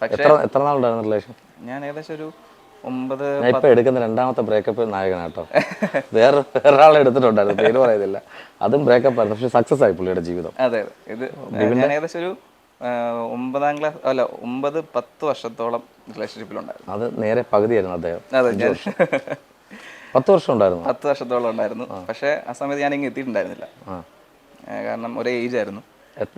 എത്ര നാളുണ്ടായിരുന്നു റിലേഷൻ? ഞാൻ ഏകദേശം ഒരു 9. ഞാൻ ഇപ്പൊ എടുക്കുന്ന രണ്ടാമത്തെ ബ്രേക്കപ്പ് നായകനാട്ടോ. വേറൊരാളെ എടുത്തിട്ടുണ്ടായിരുന്നു, പേര് പറയുന്നില്ല. അതും ബ്രേക്കപ്പ് ആയിരുന്നു, പക്ഷെ സക്സസ് ആയി പുള്ളിയുടെ ജീവിതം. അതെ, ഇത് ഞാൻ ഏകദേശം ഒരു 9ാം ക്ലാസ് അല്ല 9-10 വർഷത്തോളം റിലേഷൻഷിപ്പിലുണ്ടായിരുന്നു. അത് നേരെ പകുതിയായിരുന്നു അദ്ദേഹം. അതെ, 10 വർഷം ഉണ്ടായിരുന്നു. 10 വർഷത്തോളം ഉണ്ടായിരുന്നു. പക്ഷെ ആ സമയത്ത് ഞാൻ ഇങ്ങനെ എത്തിയിട്ടുണ്ടായിരുന്നില്ല, കാരണം ഒരേ ഏജ് ആയിരുന്നു.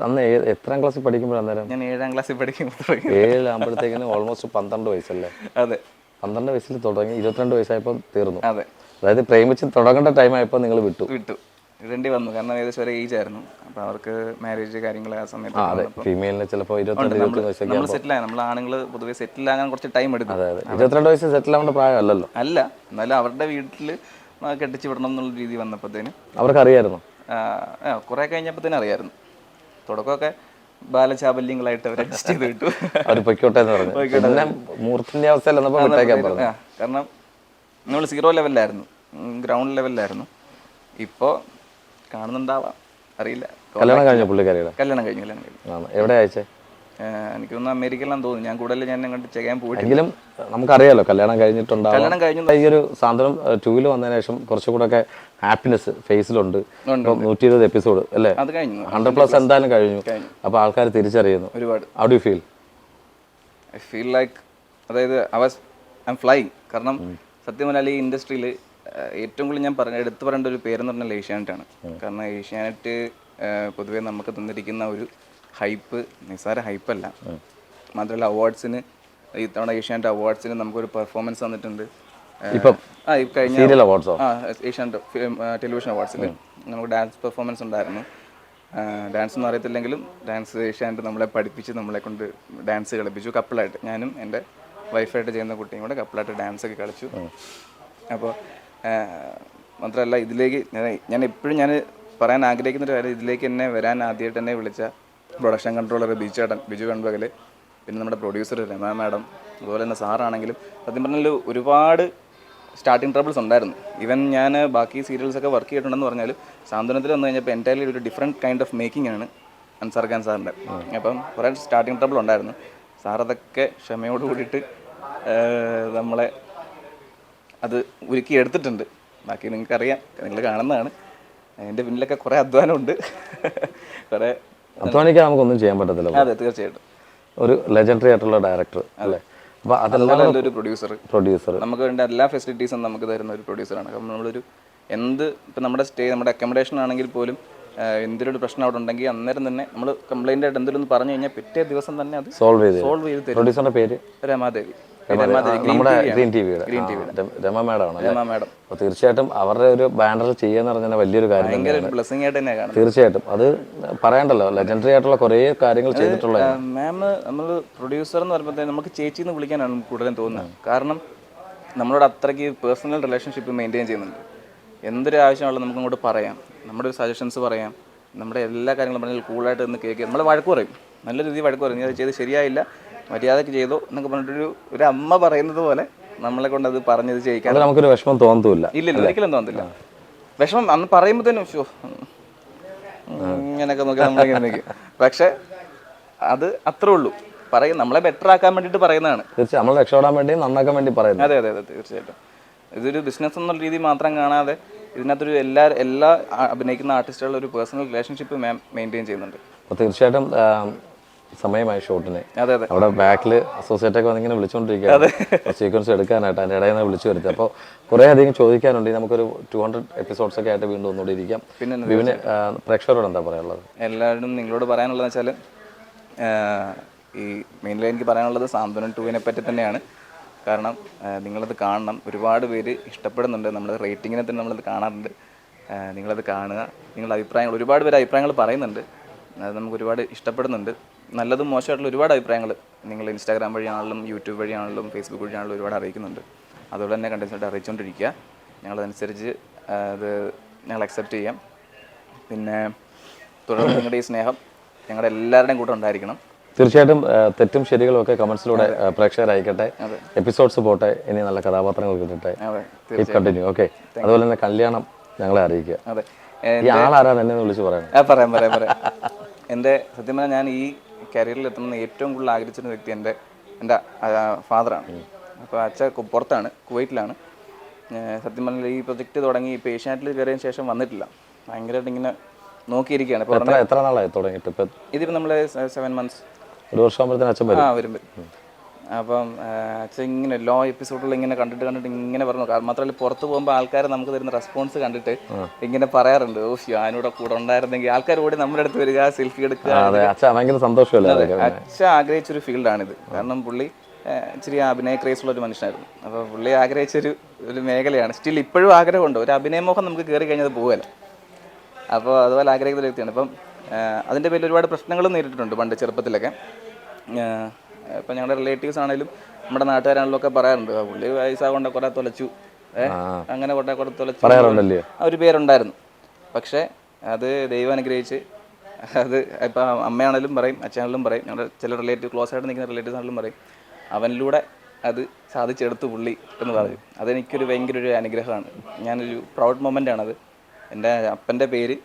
അന്ന് എത്രാം ക്ലാസ്സിൽ പഠിക്കുമ്പോൾ? അന്നേരം ഞാൻ 7ാം ക്ലാസ്സിൽ പഠിക്കുമ്പോൾ. 7 ആകുമ്പോഴത്തേക്കിന് ഓൾമോസ്റ്റ് 12 വയസ്സല്ലേ? അതെ, 12 വയസ്സിൽ തുടങ്ങി 22 വയസ്സായപ്പോൾ തീർന്നു. അതെ, അതായത് പ്രേമിച്ച് തുടങ്ങേണ്ട ടൈം ആയപ്പോൾ നിങ്ങൾ വിട്ടു ഇടേണ്ടി വന്നു, കാരണം ഏകദേശം ഒരു ഏജ് ആയിരുന്നു. അപ്പോൾ അവർക്ക് മാരേജ് കാര്യങ്ങൾ ആ സമയത്ത്. അതെ, ഫീമെയിലിന് ചിലപ്പോൾ 22 വയസ്സൊക്കെ നമ്മൾ സെറ്റിലായി. നമ്മൾ ആണുങ്ങൾ പൊതുവെ സെറ്റിലാകാൻ കുറച്ച് ടൈം എടുക്കും. അതെ, 22 വയസ്സ് സെറ്റിൽ ആവേണ്ട പ്രായമല്ലല്ലോ. അല്ല, എന്നാലും അവരുടെ വീട്ടിൽ കെട്ടിച്ച് വിടണം എന്നുള്ള രീതി വന്നപ്പോഴത്തേന് അവർക്ക് അറിയായിരുന്നു. കുറേ കഴിഞ്ഞപ്പോഴത്തേനും അറിയായിരുന്നു. തുടക്കമൊക്കെ ബാലചാബല്യങ്ങളായിട്ട് അവർ അഡ്ജസ്റ്റ് ചെയ്ത് വിട്ടു. അവർ പൊയ്ക്കോട്ടെ എന്ന് പറഞ്ഞു. പിന്നെ മൂർത്തിൻ്റെ അവസ്ഥയിൽ കാരണം നമ്മൾ 0 ലെവലിലായിരുന്നു, ഗ്രൗണ്ട് ലെവലിലായിരുന്നു. ഇപ്പോൾ കാണുന്നുണ്ടാവാം, അറിയില്ല. കല്യാണം കഴിഞ്ഞ പുള്ളിക്കാരിയുടെ? കല്യാണം കഴിഞ്ഞു. എവിടെ അയച്ചേ? എനിക്ക് തോന്നുന്നു അമേരിക്കയിലാന്ന് തോന്നുന്നു. ഞാൻ കൂടുതൽ അങ്ങോട്ട് ചെയ്യാൻ പോയിട്ട്. എങ്കിലും നമുക്കറിയാലോ കല്യാണം കഴിഞ്ഞിട്ടുണ്ടാവും. കല്യാണം കഴിഞ്ഞു. ഈ ഒരു സാന്ത്വനം 2 വന്നതിന് ശേഷം കുറച്ചുകൂടെ ഒക്കെ ഹാപ്പിനെസ് ഫേസിലുണ്ട്. 120 എപ്പിസോഡ് അല്ലേ? 100+ എന്തായാലും കഴിഞ്ഞു. അപ്പോൾ ആൾക്കാർ തിരിച്ചറിയുന്നു ഒരുപാട്. How do you feel? I feel like, അതായത് ഐ എം ഫ്ലൈയിങ്. കാരണം സത്യം പറഞ്ഞാൽ ഈ ഇൻഡസ്ട്രിയിൽ ഏറ്റവും കൂടുതൽ ഞാൻ എടുത്തു പറയേണ്ട ഒരു പേരെന്ന് പറഞ്ഞാൽ ഏഷ്യാനെറ്റാണ്. കാരണം ഏഷ്യാനെറ്റ് പൊതുവേ നമുക്ക് തന്നിരിക്കുന്ന ഒരു ഹൈപ്പ് നിസ്സാര ഹൈപ്പല്ല. മാത്രമല്ല അവാർഡ്സിന്, ഇത്തവണ ഏഷ്യാനെറ്റ് അവാർഡ്സിന് നമുക്കൊരു പെർഫോമൻസ് തന്നിട്ടുണ്ട്. കഴിഞ്ഞ ഏഷ്യാനെറ്റ് ടെലിവിഷൻ അവാർഡ്സിൽ നമുക്ക് ഡാൻസ് പെർഫോമൻസ് ഉണ്ടായിരുന്നു. ഡാൻസ് ഒന്നും അറിയത്തില്ലെങ്കിലും ഡാൻസ് ഏഷ്യാനെറ്റ് നമ്മളെ പഠിപ്പിച്ച് നമ്മളെ കൊണ്ട് ഡാൻസ് കളിപ്പിച്ചു. കപ്പിളായിട്ട്, ഞാനും എൻ്റെ വൈഫായിട്ട് ചെയ്യുന്ന കുട്ടിയും കൂടെ കപ്പിളായിട്ട് ഡാൻസ് ഒക്കെ കളിച്ചു. അപ്പോൾ മാത്രമല്ല ഇതിലേക്ക് ഞാൻ എപ്പോഴും പറയാൻ ആഗ്രഹിക്കുന്ന ഒരു കാര്യം, ഇതിലേക്ക് എന്നെ വരാൻ ആദ്യമായിട്ട് എന്നെ വിളിച്ച പ്രൊഡക്ഷൻ കൺട്രോളർ ബിജു കൺപകൽ, പിന്നെ നമ്മുടെ പ്രൊഡ്യൂസർ രമ മാഡം, അതുപോലെ തന്നെ സാറാണെങ്കിലും സത്യം പറഞ്ഞാൽ ഒരുപാട് സ്റ്റാർട്ടിങ് ട്രബിൾസ് ഉണ്ടായിരുന്നു. ഈവൻ ഞാൻ ബാക്കി സീരിയൽസൊക്കെ വർക്ക് ചെയ്തിട്ടുണ്ടെന്ന് പറഞ്ഞാലും സാന്ത്വനത്തിൽ വന്നു കഴിഞ്ഞപ്പോൾ എൻ്റയർലി ഒരു ഡിഫറെൻറ്റ് കൈൻഡ് ഓഫ് മേക്കിംഗ് ആണ് അൻസാർ ഖാൻ സാറിൻ്റെ. അപ്പം കുറേ സ്റ്റാർട്ടിങ് ട്രബിൾ ഉണ്ടായിരുന്നു. സാർ അതൊക്കെ ക്ഷമയോട് കൂടിയിട്ട് നമ്മളെ അത് ഒരുക്കി എടുത്തിട്ടുണ്ട്. ബാക്കി നിങ്ങൾക്കറിയാം, നിങ്ങൾ കാണുന്നതാണ്. അതിൻ്റെ പിന്നിലൊക്കെ കുറേ അധ്വാനമുണ്ട്. കുറേ അധ്വാനിക്കാൻ നമുക്കൊന്നും ചെയ്യാൻ പറ്റത്തില്ല. അതെ, തീർച്ചയായിട്ടും. ഒരു ലെജൻഡറി ആയിട്ടുള്ള ഡയറക്ടർ അല്ലേ? അപ്പോൾ അതുപോലെ ഒരു പ്രൊഡ്യൂസർ നമുക്ക് വേണ്ട എല്ലാ ഫെസിലിറ്റീസും നമുക്ക് തരുന്ന ഒരു പ്രൊഡ്യൂസറാണ്. കാരണം നമ്മളൊരു ഇപ്പം നമ്മുടെ അക്കോമഡേഷൻ ആണെങ്കിൽ പോലും എന്തെങ്കിലും പ്രശ്നം അവിടെ ഉണ്ടെങ്കിൽ അന്നേരം തന്നെ നമ്മൾ കംപ്ലൈൻ്റ് ആയിട്ട് എന്തെങ്കിലും ഒന്ന് പറഞ്ഞു കഴിഞ്ഞാൽ പിറ്റേ ദിവസം തന്നെ അത് സോൾവ് ചെയ്ത് തരും. പ്രൊഡ്യൂസറിൻ്റെ പേര് രമാദേവി, നമ്മുടെ ഗ്രീൻ ടിവിയുടെ രമ മാഡം. അപ്പോൾ തീർച്ചയായിട്ടും അവരുടെ ഒരു ബാനർ ചെയ്യാന്ന് പറഞ്ഞാൽ വലിയൊരു കാര്യം, ബ്ലെസ്സിംഗ് ആയിട്ട് തന്നെ കാണാം. തീർച്ചയായിട്ടും അത് പറയണ്ടല്ലോ, ലെജൻഡറി ആയിട്ടുള്ള കുറേ കാര്യങ്ങൾ ചെയ്തിട്ടുള്ള മാം. നമ്മൾ പ്രൊഡ്യൂസർ എന്ന് പറയുമ്പോഴത്തേക്ക് നമുക്ക് ചേച്ചി എന്ന് വിളിക്കാനാണ് കൂടുതലും തോന്നുന്നത്. കാരണം നമ്മളോട് അത്രയ്ക്ക് പേഴ്സണൽ റിലേഷൻഷിപ്പ് മെയിൻറ്റെയിൻ ചെയ്യുന്നുണ്ട്. എന്തൊരു ആവശ്യമുള്ളത് നമുക്ക് അങ്ങോട്ട് പറയാം, നമ്മുടെ ഒരു സജഷൻസ് പറയാം, നമ്മുടെ എല്ലാ കാര്യങ്ങളും പറഞ്ഞാൽ കൂളായിട്ട് നിന്ന് കേൾക്കുക. നമ്മൾ വഴക്ക് പറയും, നല്ല രീതിയിൽ വഴക്ക് പറയും. നീ അത് ചെയ്ത് ശരിയായില്ല, മര്യാദയ്ക്ക് ചെയ്തോ എന്നൊക്കെ പറഞ്ഞിട്ടൊരു അമ്മ പറയുന്നത് പോലെ നമ്മളെ കൊണ്ട് അത് പറഞ്ഞത് ചെയ്യിക്കാൻ നമുക്കൊരു വിഷമം തോന്നത്തില്ല. ഇല്ല, ഒരിക്കലും തോന്നത്തില്ല. വിഷമം അന്ന് പറയുമ്പോഴത്തേനും ഇങ്ങനെയൊക്കെ നോക്കി നമ്മളിങ്ങനെ നിൽക്കും. പക്ഷെ അത് അത്രേ ഉള്ളൂ, നമ്മളെ ബെറ്റർ ആക്കാൻ വേണ്ടിയിട്ട് പറയുന്നതാണ്. തീർച്ചയായും നമ്മൾ രക്ഷപ്പെടാൻ വേണ്ടി, നന്നാക്കാൻ വേണ്ടി പറയുന്നത്. അതെ, തീർച്ചയായിട്ടും. ഇതൊരു ബിസിനസ് എന്നുള്ള രീതി മാത്രം കാണാതെ ഇതിനകത്തൊരു എല്ലാ അഭിനയിക്കുന്ന ആർട്ടിസ്റ്റുകളുടെ ഒരു പേഴ്സണൽ റിലേഷൻഷിപ്പ് മെയിൻറ്റെയിൻ ചെയ്യുന്നുണ്ട്. അപ്പോൾ തീർച്ചയായിട്ടും സമയമായി ഷോട്ടിന്. അവിടെ ബാക്കിൽ അസോസിയേറ്റ് ഒക്കെ വന്നിങ്ങനെ വിളിച്ചുകൊണ്ടിരിക്കുകയാണ് സീക്വൻസ് എടുക്കാനായിട്ട്. അതിൻ്റെ ഇടയിൽ നിന്ന് വിളിച്ചു വരുത്തി. അപ്പോൾ കുറേ അധികം ചോദിക്കാനുണ്ട്. നമുക്കൊരു 200 എപ്പിസോഡ്സ് ഒക്കെ ആയിട്ട് വീണ്ടും ഒന്നുകൂടി ഇരിക്കാം. പിന്നെ പ്രേക്ഷകരോട് എന്താ പറയാനുള്ളത്? എല്ലാവരും നിങ്ങളോട് പറയാനുള്ളതെന്ന് വെച്ചാൽ, ഈ മെയിൻലി എനിക്ക് പറയാനുള്ളത് സാന്ത്വനം 2 പറ്റി തന്നെയാണ്. കാരണം നിങ്ങളത് കാണണം. ഒരുപാട് പേര് ഇഷ്ടപ്പെടുന്നുണ്ട്. നമ്മൾ റേറ്റിങ്ങിനെ തന്നെ നമ്മളത് കാണാറുണ്ട്. നിങ്ങളത് കാണുക. നിങ്ങളുടെ അഭിപ്രായങ്ങൾ, ഒരുപാട് പേര് അഭിപ്രായങ്ങൾ പറയുന്നുണ്ട്. അത് നമുക്ക് ഒരുപാട് ഇഷ്ടപ്പെടുന്നുണ്ട്. നല്ലതും മോശമായിട്ടുള്ള ഒരുപാട് അഭിപ്രായങ്ങൾ നിങ്ങൾ ഇൻസ്റ്റാഗ്രാം വഴിയാണെങ്കിലും യൂട്യൂബ് വഴിയാണെങ്കിലും ഫേസ്ബുക്ക് വഴിയാണെങ്കിലും ഒരുപാട് അറിയിക്കുന്നുണ്ട്. അതുപോലെ തന്നെ കണ്ടിന്യൂസ് അറിയിച്ചുകൊണ്ടിരിക്കുക. ഞങ്ങളതനുസരിച്ച് അത് ഞങ്ങൾ അക്സെപ്റ്റ് ചെയ്യാം. പിന്നെ തുടർന്ന് നിങ്ങളുടെ ഈ സ്നേഹം ഞങ്ങളുടെ എല്ലാവരുടെയും കൂടെ ഉണ്ടായിരിക്കണം. തീർച്ചയായിട്ടും തെറ്റും ശരികളും ഒക്കെ കമന്റ്സിലൂടെ പ്രേക്ഷകർ അയക്കട്ടെ. എപ്പിസോഡ്സ് പോട്ടെ, ഇനി നല്ല കഥാപാത്രങ്ങൾ കിട്ടട്ടെ. കണ്ടിന്യൂ. ഓക്കെ, അതുപോലെ തന്നെ കല്യാണം ഞങ്ങളെ അറിയിക്കുക. ഈ ആളാരാ തന്നെ വിളിച്ച് പറയാം. എൻ്റെ സത്യം പറഞ്ഞാൽ ഞാൻ ഈ കരിയറിൽ എത്തുന്ന ഏറ്റവും കൂടുതൽ ആഗ്രഹിച്ചിരുന്ന വ്യക്തി എൻ്റെ എൻ്റെ ഫാദറാണ്. അപ്പോൾ അച്ഛൻ പുറത്താണ്, കുവൈറ്റിലാണ്. സത്യം പറഞ്ഞാൽ ഈ പ്രൊജക്റ്റ് തുടങ്ങി ഇപ്പോൾ ഏഷ്യാനെറ്റിൽ കയറിയതിന് ശേഷം വന്നിട്ടില്ല. ഭയങ്കരമായിട്ട് ഇങ്ങനെ നോക്കിയിരിക്കുകയാണ്. ഇപ്പോൾ എത്ര നാളായി തുടങ്ങിയിട്ട്? ഇപ്പം ഇതിപ്പോൾ നമ്മൾ 7 months, 1 വർഷമാകുമ്പോഴത്തേന് അച്ഛൻ വരും. വരും. അപ്പം അച്ഛൻ ഇങ്ങനെ എല്ലാ എപ്പിസോഡുകളും ഇങ്ങനെ കണ്ടിട്ട് ഇങ്ങനെ പറഞ്ഞു. മാത്രമല്ല പുറത്ത് പോകുമ്പോൾ ആൾക്കാർ നമുക്ക് തരുന്ന റെസ്പോൺസ് കണ്ടിട്ട് ഇങ്ങനെ പറയാറുണ്ട്, ഓ ഞാനിവിടെ കൂടെ ഉണ്ടായിരുന്നെങ്കിൽ. ആൾക്കാർ കൂടി നമ്മുടെ അടുത്ത് വരിക, സെൽഫി എടുക്കുക. ഭയങ്കര സന്തോഷമല്ലേ? അച്ഛൻ ആഗ്രഹിച്ചൊരു ഫീൽഡാണിത്. കാരണം പുള്ളി ഇച്ചിരി അഭിനയ ക്രേസുള്ള ഒരു മനുഷ്യനായിരുന്നു. അപ്പോൾ പുള്ളി ആഗ്രഹിച്ചൊരു മേഖലയാണ്. സ്റ്റിൽ ഇപ്പോഴും ആഗ്രഹമുണ്ട്. ഒരു അഭിനയമോഹം നമുക്ക് കയറി കഴിഞ്ഞത് പോകല്ല. അപ്പോൾ അതുപോലെ ആഗ്രഹിക്കുന്ന ഒരു വ്യക്തിയാണ്. അപ്പം അതിൻ്റെ പേരിൽ ഒരുപാട് പ്രശ്നങ്ങളും നേരിട്ടിട്ടുണ്ട് പണ്ട് ചെറുപ്പത്തിലൊക്കെ. ഇപ്പം ഞങ്ങളുടെ റിലേറ്റീവ്സ് ആണെങ്കിലും നമ്മുടെ നാട്ടുകാരാണെങ്കിലും ഒക്കെ പറയാറുണ്ട്, പുള്ളി വയസ്സാകൊണ്ട് കുറെ തുലച്ചു, അങ്ങനെ കുറെ തുലച്ചു ഒരു പേരുണ്ടായിരുന്നു. പക്ഷേ അത് ദൈവം അനുഗ്രഹിച്ച് അത് ഇപ്പം അമ്മയാണെങ്കിലും പറയും, അച്ഛനാണെങ്കിലും പറയും, ഞങ്ങളുടെ ചില റിലേറ്റീവ് ക്ലോസ് ആയിട്ട് നിൽക്കുന്ന റിലേറ്റീവ്സ് ആണെങ്കിലും പറയും, അവനിലൂടെ അത് സാധിച്ചെടുത്തു പുള്ളി എന്ന് പറയും. അതെനിക്കൊരു ഭയങ്കര ഒരു അനുഗ്രഹമാണ്. ഞാനൊരു പ്രൗഡ് മൊമെൻ്റ് ആണത്. എൻ്റെ അപ്പൻ്റെ പേര്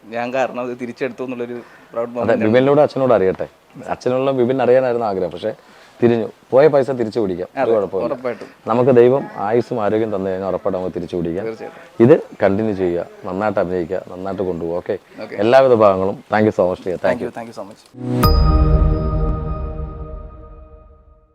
ഞാൻ കാരണം അത് തിരിച്ചെടുത്തു എന്നുള്ളൊരു പ്രൗഡ് മൊമെൻ്റ്. വിപിനിലൂടെ അച്ഛനോട് അറിയട്ടെ. അച്ഛനുള്ള വിപിൻ അറിയാനായിരുന്നു ആഗ്രഹം. പക്ഷേ തിരിഞ്ഞു പോയ പൈസ തിരിച്ചു പിടിക്കാം, അത് കുഴപ്പമില്ല. നമുക്ക് ദൈവം ആയുസ്സും ആരോഗ്യം തന്നു കഴിഞ്ഞാൽ ഉറപ്പായിട്ട് നമുക്ക് തിരിച്ചു പിടിക്കാം. ഇത് കണ്ടിന്യൂ ചെയ്യുക, നന്നായിട്ട് അഭിനയിക്കുക, നന്നായിട്ട് കൊണ്ടുപോകുക. ഓക്കെ, എല്ലാവിധ ഭാഗങ്ങളും. Thank you so much. Thank you so much.